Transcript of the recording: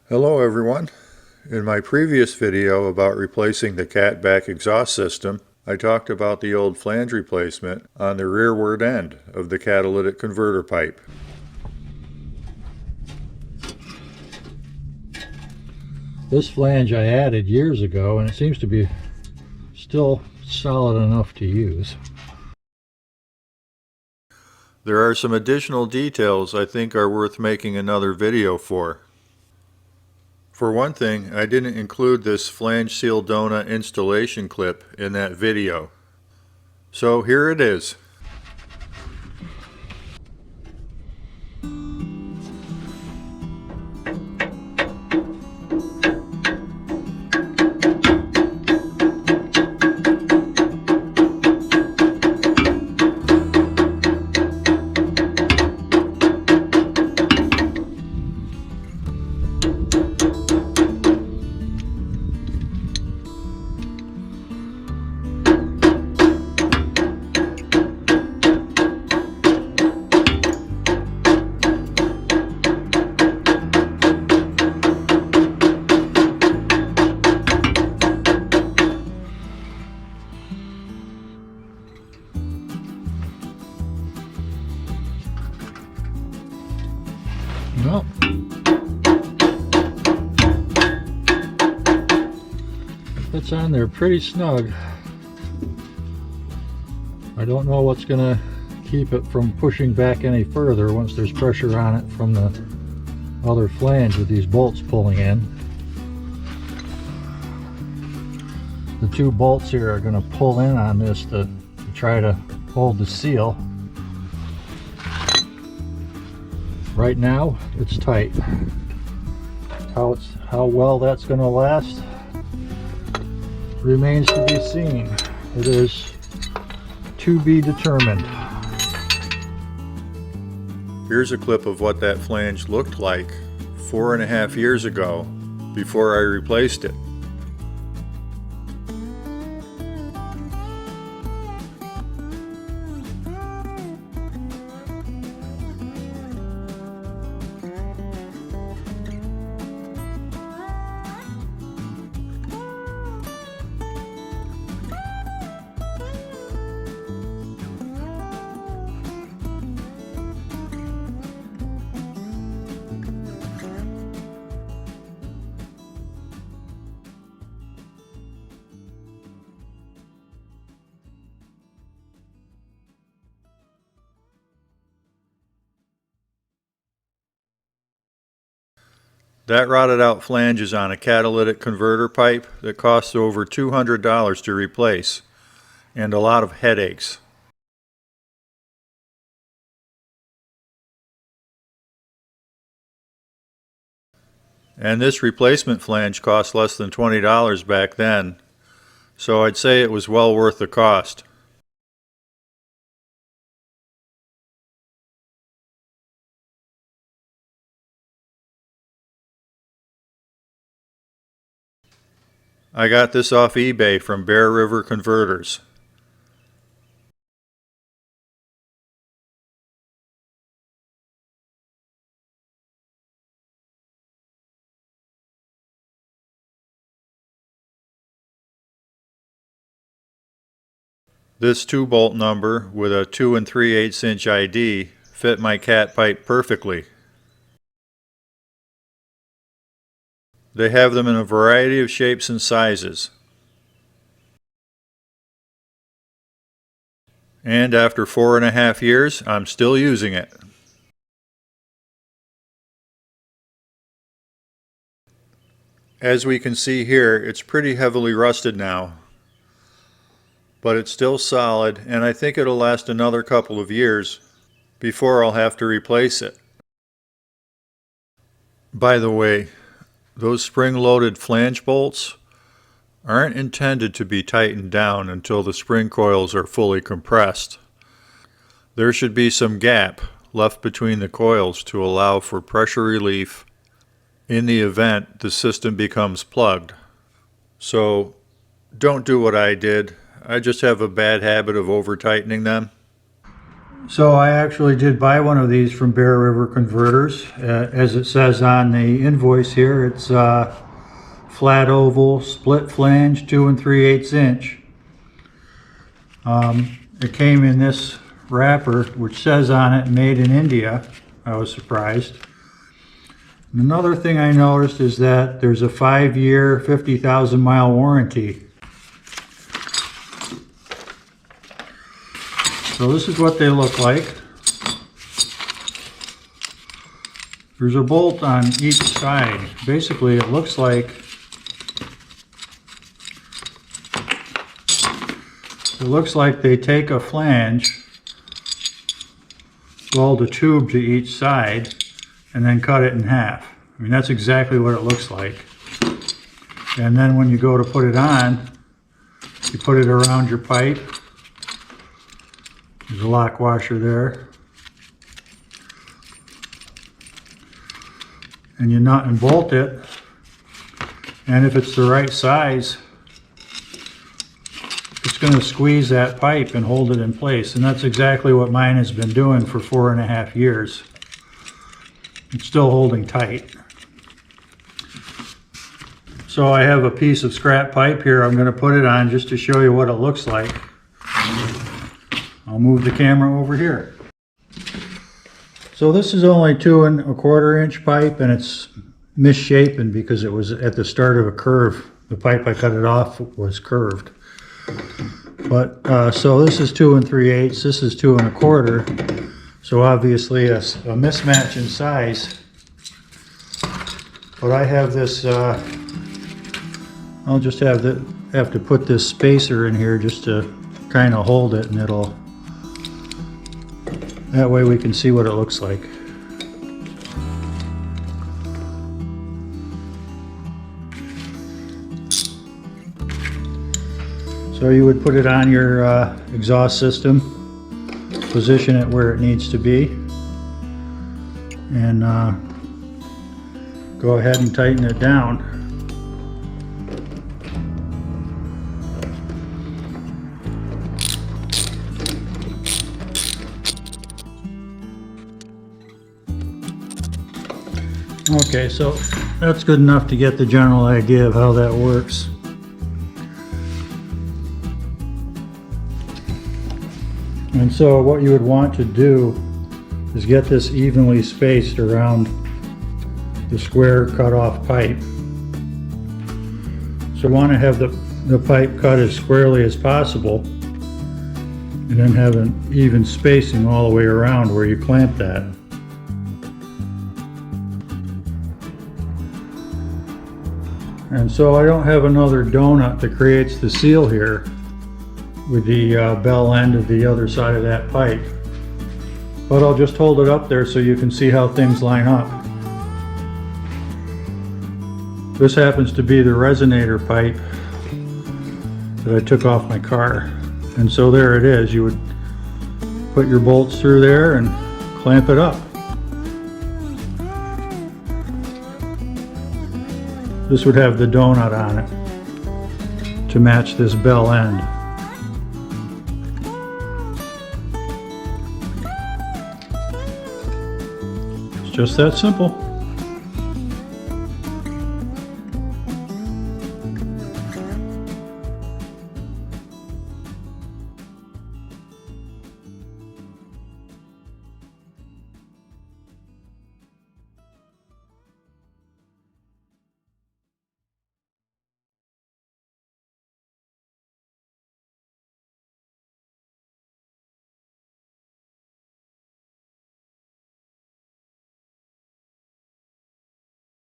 Hello everyone. In my previous video about replacing the catback exhaust system, I talked about the old flange replacement on the rearward end of the catalytic converter pipe. This flange I added years ago, and it seems to be still solid enough to use. There are some additional details I think are worth making another video for. For one thing, I didn't include this flange seal donut installation clip in that video. So here it is. Well, it's on there pretty snug. I don't know what's going to keep it from pushing back any further once there's pressure on it from the other flange with these bolts pulling in. The two bolts here are going to pull in on this to try to hold the seal. Right now it's tight. How well that's going to last remains to be seen. It is to be determined. Here's a clip of what that flange looked like 4.5 years ago before I replaced it. That rotted out flange is on a catalytic converter pipe that costs over $200 to replace, and a lot of headaches. And this replacement flange cost less than $20 back then, so I'd say it was well worth the cost. I got this off eBay from Bear River Converters. This 2-bolt number with a 2 3/8 inch ID fit my cat pipe perfectly. They have them in a variety of shapes and sizes. And after 4.5 years, I'm still using it. As we can see here, it's pretty heavily rusted now, but it's still solid, and I think it'll last another couple of years before I'll have to replace it. By the way, those spring-loaded flange bolts aren't intended to be tightened down until the spring coils are fully compressed. There should be some gap left between the coils to allow for pressure relief in the event the system becomes plugged. So don't do what I did. I just have a bad habit of over-tightening them. So I actually did buy one of these from Bear River Converters. As it says on the invoice here, it's flat oval, split flange, 2 3/8 inch. It came in this wrapper, which says on it, made in India. I was surprised. And another thing I noticed is that there's a 5-year, 50,000 mile warranty. So this is what they look like. There's a bolt on each side. Basically, it looks like they take a flange, weld a tube to each side, and then cut it in half. I mean, that's exactly what it looks like. And then when you go to put it on, you put it around your pipe. There's a lock washer there. And you nut and bolt it. And if it's the right size, it's going to squeeze that pipe and hold it in place. And that's exactly what mine has been doing for 4.5 years. It's still holding tight. So I have a piece of scrap pipe here. I'm going to put it on just to show you what it looks like. I'll move the camera over here. So this is only 2 1/4 inch pipe, and it's misshapen because it was at the start of a curve. The pipe I cut it off was curved. But so this is 2 3/8, this is 2 1/4. So obviously a mismatch in size. But I have this, I'll just have to put this spacer in here just to kind of hold it, and that way we can see what it looks like. So you would put it on your exhaust system, position it where it needs to be, and go ahead and tighten it down. Okay, so that's good enough to get the general idea of how that works. And so what you would want to do is get this evenly spaced around the square cut off pipe. So you want to have the pipe cut as squarely as possible, and then have an even spacing all the way around where you clamp that. And so I don't have another donut that creates the seal here with the bell end of the other side of that pipe. But I'll just hold it up there so you can see how things line up. This happens to be the resonator pipe that I took off my car. And so there it is. You would put your bolts through there and clamp it up. This would have the donut on it to match this bell end. It's just that simple.